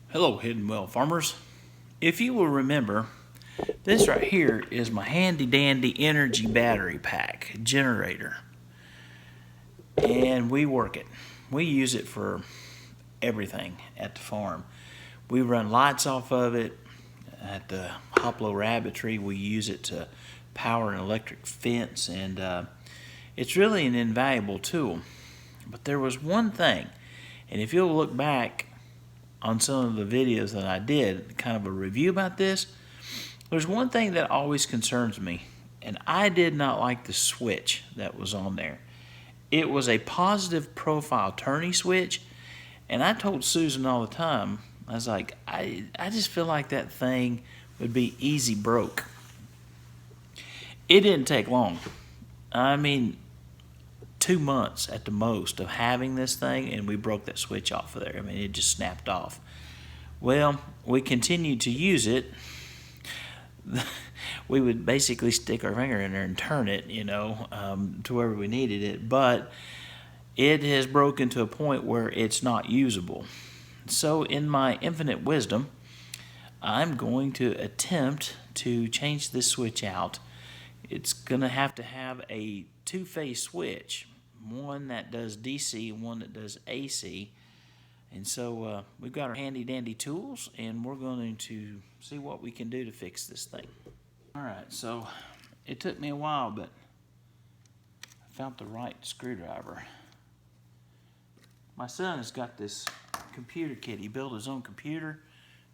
Hello, Hidden Well farmers. If you will remember, this right here is my handy dandy energy battery pack generator. And we work it. We use it for everything at the farm. We run lights off of it. At the Hoplo Rabbitry, we use it to power an electric fence, and it's really an invaluable tool. But there was one thing, and if you'll look back on some of the videos that I did, kind of a review about this, there's one thing that always concerns me, and I did not like the switch that was on there. It was a positive profile turning switch, and I told Susan all the time, I was like, I just feel like that thing would be easy broke. It didn't take long. I mean, 2 months at the most of having this thing, and we broke that switch off of there. I mean, it just snapped off. Well, we continued to use it. We would basically stick our finger in there and turn it, to wherever we needed it. But it has broken to a point where it's not usable. So in my infinite wisdom, I'm going to attempt to change this switch out. It's going to have a two-phase switch, one that does DC and one that does AC. And so we've got our handy-dandy tools, and we're going to see what we can do to fix this thing. All right, so it took me a while, but I found the right screwdriver. My son has got this computer kit. He built his own computer,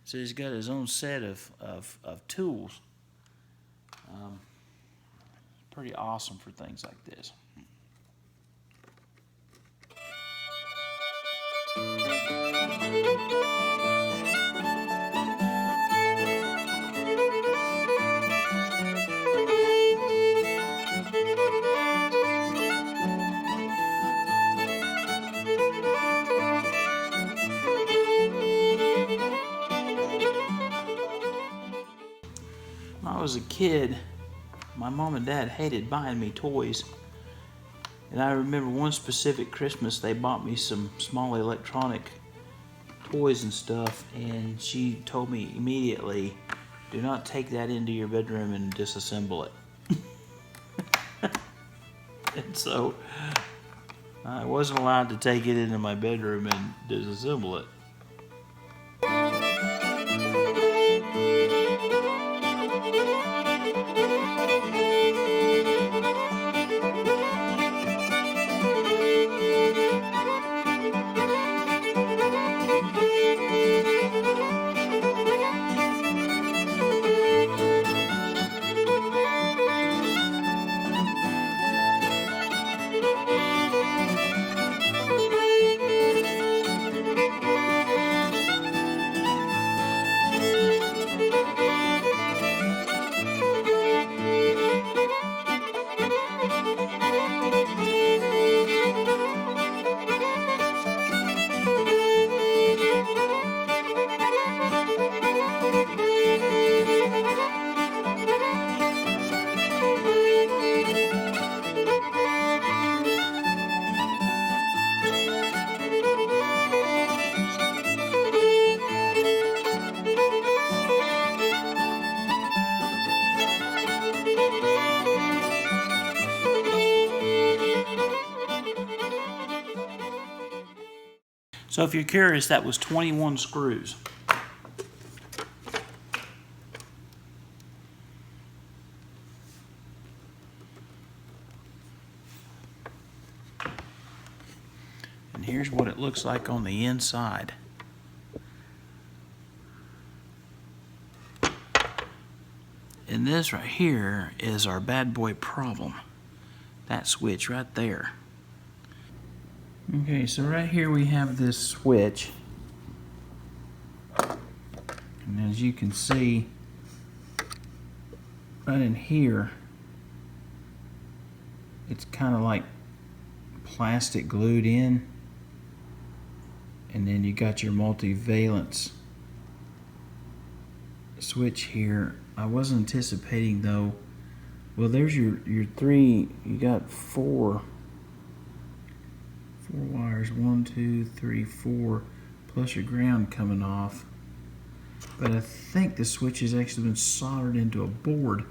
so he's got his own set of tools. Pretty awesome for things like this. When I was a kid, my mom and dad hated buying me toys. And I remember one specific Christmas, they bought me some small electronic toys and stuff, and she told me immediately, do not take that into your bedroom and disassemble it. And so I wasn't allowed to take it into my bedroom and disassemble it. So if you're curious, that was 21 screws. And here's what it looks like on the inside. And this right here is our bad boy problem. That switch right there. Okay, so right here we have this switch. And as you can see, right in here, it's kind of like plastic glued in. And then you got your multi-valence switch here. I was anticipating though, well there's your three, you got four 4 wires, 1, 2, 3, 4, plus your ground coming off. But I think the switch has actually been soldered into a board.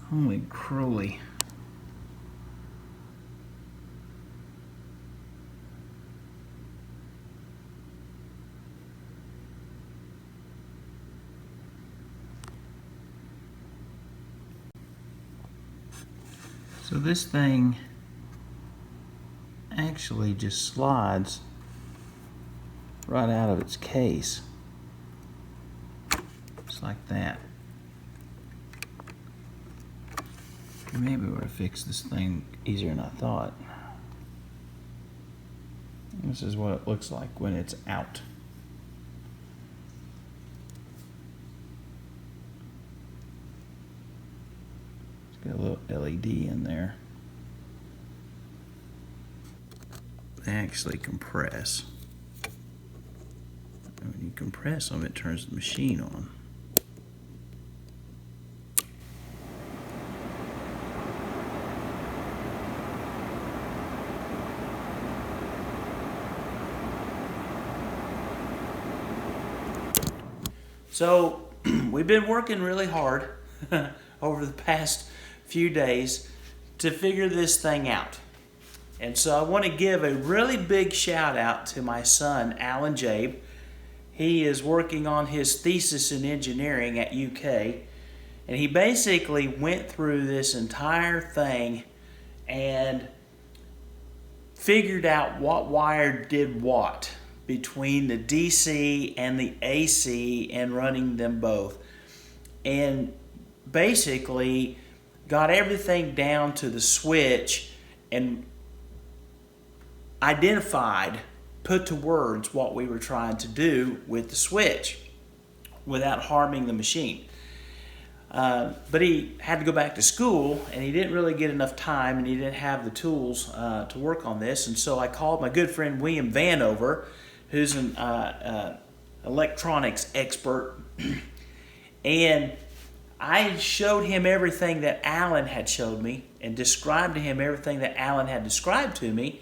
Holy crowley. So this thing actually just slides right out of its case. Just like that. Maybe we ought to fix this thing easier than I thought. This is what it looks like when it's out. Got a little LED in there. They actually compress. And when you compress them, it turns the machine on. So we've been working really hard over the past few days to figure this thing out. And so I want to give a really big shout out to my son, Alan Jabe. He is working on his thesis in engineering at UK. And he basically went through this entire thing and figured out what wire did what between the DC and the AC and running them both. And basically got everything down to the switch and identified, put to words what we were trying to do with the switch without harming the machine. But he had to go back to school and he didn't really get enough time and he didn't have the tools to work on this. And so I called my good friend William Vanover, who's an electronics expert, and I showed him everything that Alan had showed me and described to him everything that Alan had described to me.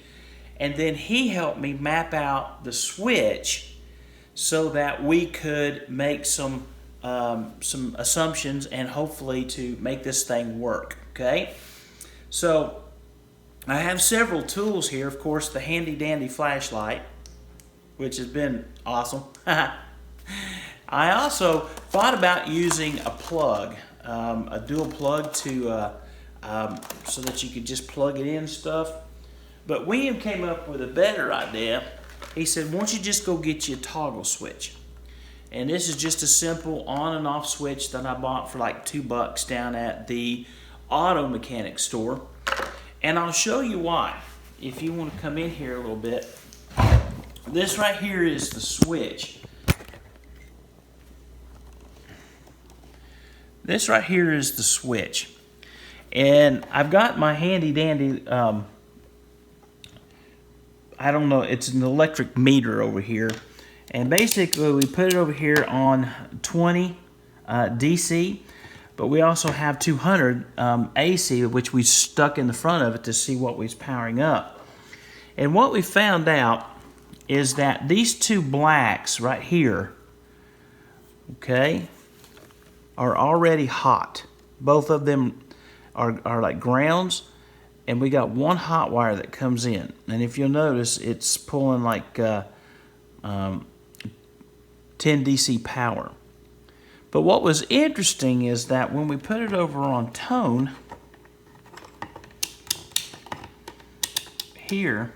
And then he helped me map out the switch so that we could make some assumptions and hopefully to make this thing work, okay? So I have several tools here. Of course, the handy dandy flashlight, which has been awesome. I also thought about using a plug, a dual plug to so that you could just plug it in and stuff. But William came up with a better idea. He said, why don't you just go get you a toggle switch? And this is just a simple on and off switch that I bought for like $2 down at the auto mechanic store. And I'll show you why. If you want to come in here a little bit. This right here is the switch. This right here is the switch. And I've got my handy dandy, I don't know, it's an electric meter over here. And basically we put it over here on 20 DC, but we also have 200 AC, which we stuck in the front of it to see what was powering up. And what we found out is that these two blacks right here, okay, are already hot. Both of them are like grounds, and we got one hot wire that comes in. And if you'll notice, it's pulling like 10 DC power. But what was interesting is that when we put it over on tone, here,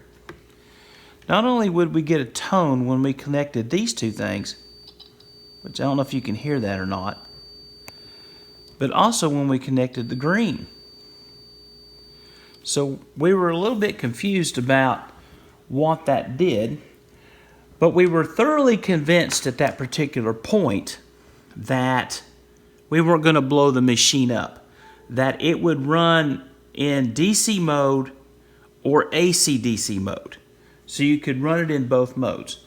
not only would we get a tone when we connected these two things, which I don't know if you can hear that or not, but also when we connected the green. So we were a little bit confused about what that did, but we were thoroughly convinced at that particular point that we weren't going to blow the machine up, that it would run in DC mode or AC/DC mode. So you could run it in both modes.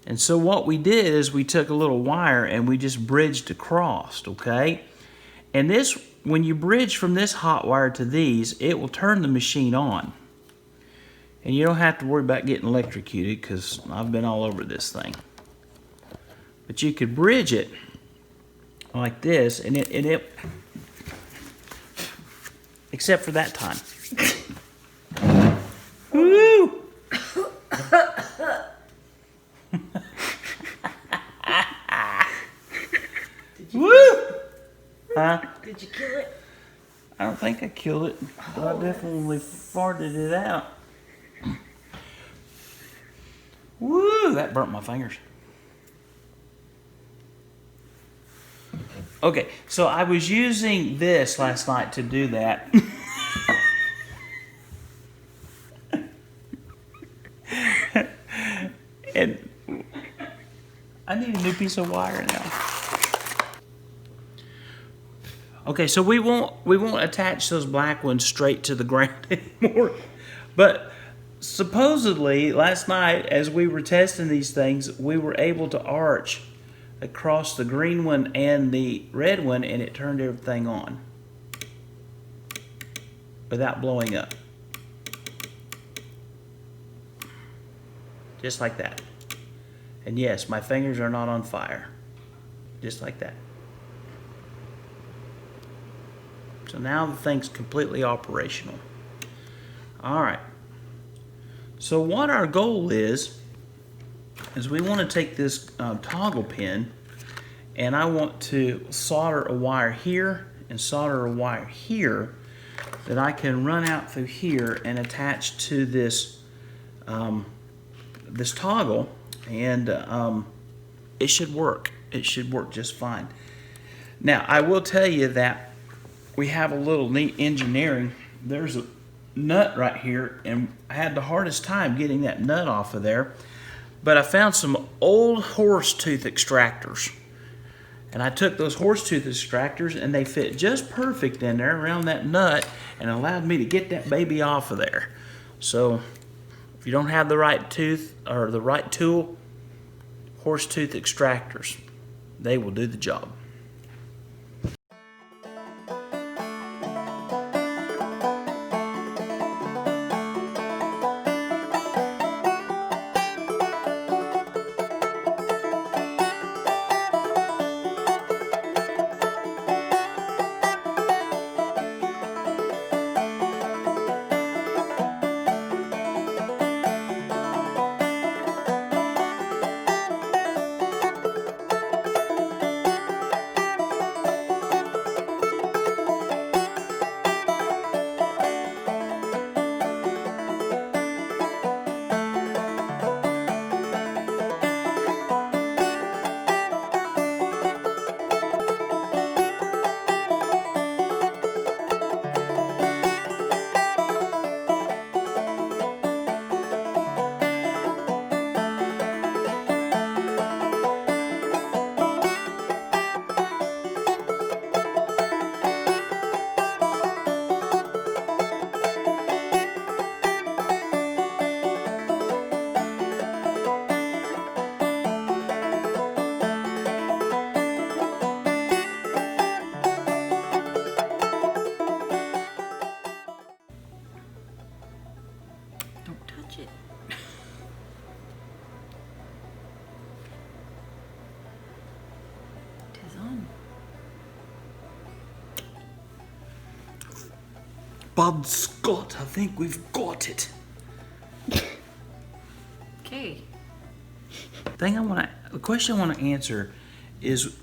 And so what we did is we took a little wire and we just bridged across, okay? And this, when you bridge from this hot wire to these, it will turn the machine on. And you don't have to worry about getting electrocuted because I've been all over this thing. But you could bridge it like this, and it except for that time. Woo! Woo! Huh? Did you kill it? I don't think I killed it, but I definitely farted it out. Woo! That burnt my fingers. Okay, so I was using this last night to do that. And I need a new piece of wire now. Okay, so we won't attach those black ones straight to the ground anymore. But supposedly last night, as we were testing these things, we were able to arch across the green one and the red one, and it turned everything on without blowing up. Just like that. And yes, my fingers are not on fire. Just like that. So now the thing's completely operational. All right. So what our goal is we want to take this toggle pin, and I want to solder a wire here and solder a wire here that I can run out through here and attach to this this toggle, and it should work. It should work just fine. Now, I will tell you that we have a little neat engineering. There's a nut right here, and I had the hardest time getting that nut off of there. But I found some old horse tooth extractors. And I took those horse tooth extractors, and they fit just perfect in there around that nut and allowed me to get that baby off of there. So if you don't have the right tooth or the right tool, horse tooth extractors, they will do the job. Don't touch it. Tis on. Bob Scott, I think we've got it. Okay. The question I want to answer is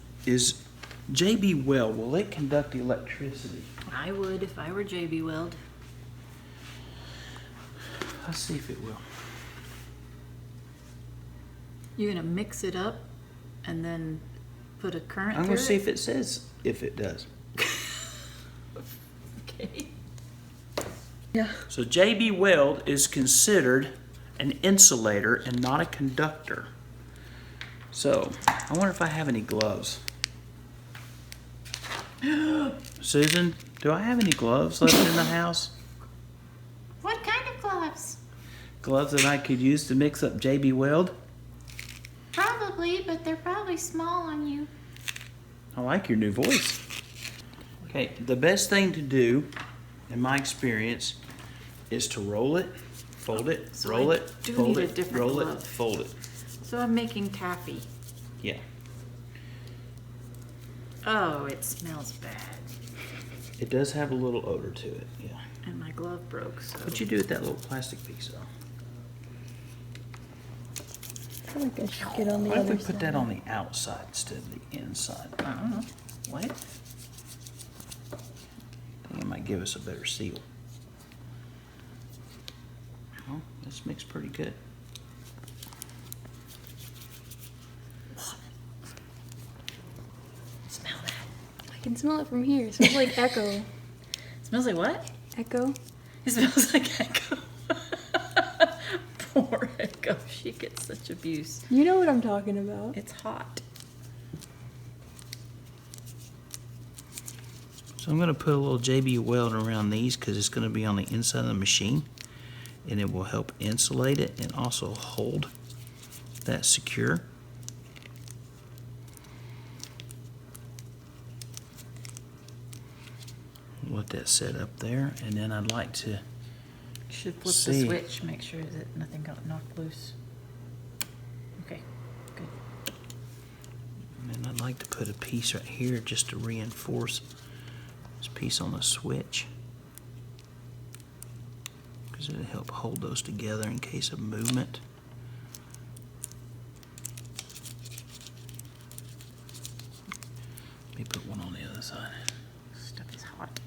JB Weld, will it conduct electricity? I would if I were JB Weld. Let's see if it will. You're gonna mix it up and then put a current I'm through going to see if it says if it does. Okay. Yeah. So JB Weld is considered an insulator and not a conductor. So I wonder if I have any gloves. Susan, do I have any gloves left in the house? What kind of gloves? Gloves that I could use to mix up JB Weld? Probably, but they're probably small on you. I like your new voice. Okay, the best thing to do, in my experience, is to roll it Fold it, So roll I it, do fold need a it, different roll it, glove. fold it. So I'm making taffy. Yeah. Oh, it smells bad. It does have a little odor to it, yeah. And my glove broke, so. What'd you do with that little plastic piece, though? I feel like I should get on the Why if other we side. put that on the outside instead of the inside? I don't know. What? I think it might give us a better seal. Well, this mixed pretty good. Smell that. I can smell it from here. It smells like Echo. Smells like what? Echo? It smells like Echo. Poor Echo. She gets such abuse. You know what I'm talking about. It's hot. So I'm going to put a little JB weld around these because it's going to be on the inside of the machine, and it will help insulate it and also hold that secure. Let that set up there, and then I'd like to You should flip See. the switch, make sure that nothing got knocked loose. Okay, good. and then I'd like to put a piece right here just to reinforce this piece on the switch, because it'll help hold those together in case of movement. Let me put one on the other side. Stuff is hot.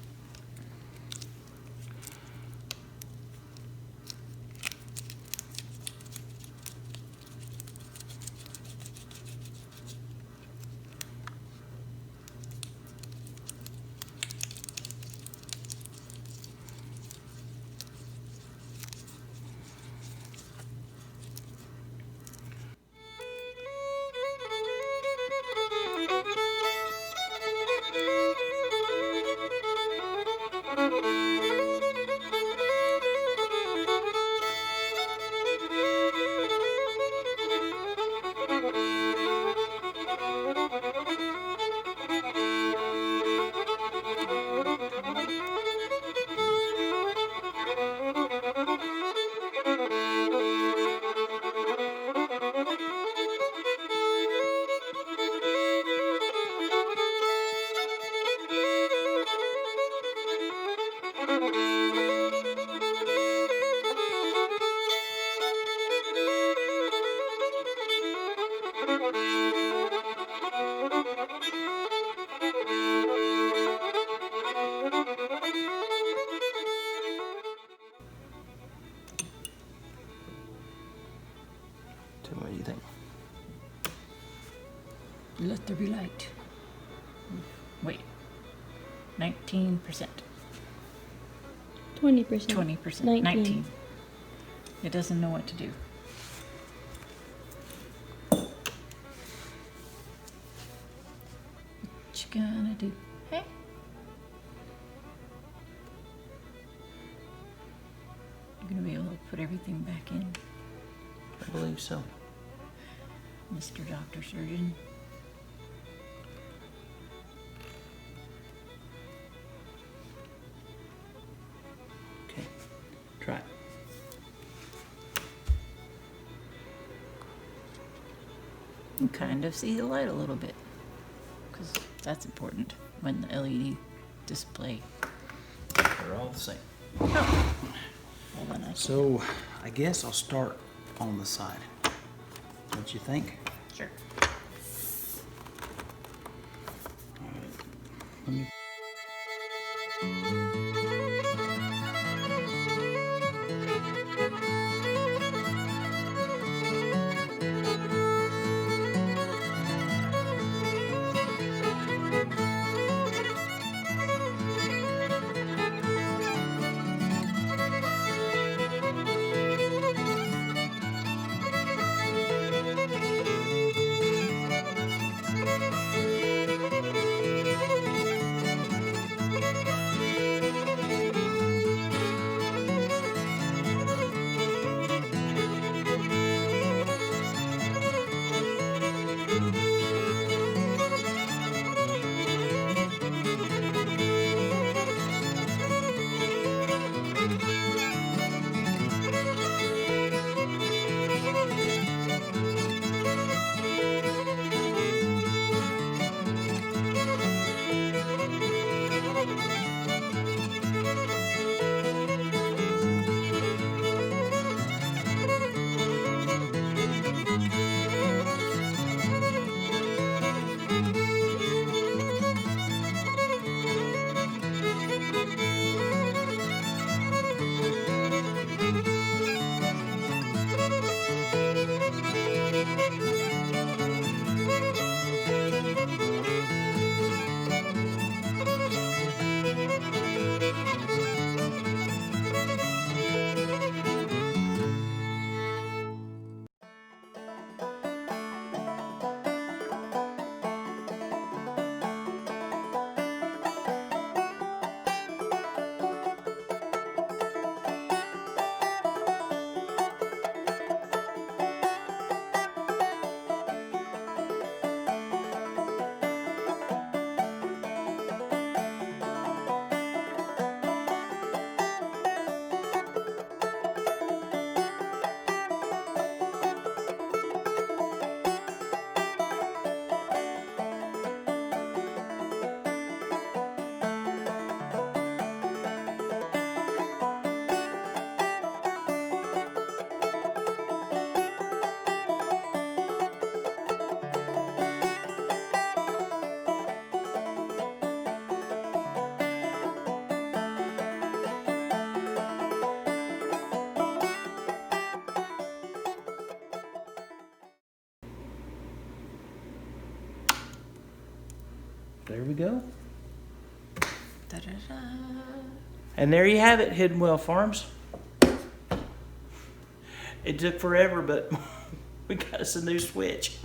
So what do you think? Let there be light. Wait. 19%. 20%. 20%. 19. 19. It doesn't know what to do. What you gonna do? Hey? You're gonna be able to put everything back in, I believe so. Mr. Doctor Surgeon. Okay, try it. You can kind of see the light a little bit, because that's important when the LED display. They're all the same. Well, then I So I guess I'll start on the side. Don't you think? sure. Let me There we go. Da-da-da. And there you have it, Hidden Well Farms. It took forever, but we got us a new switch.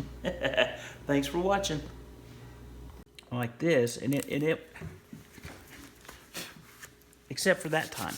Thanks for watching. Like this, and it except for that time.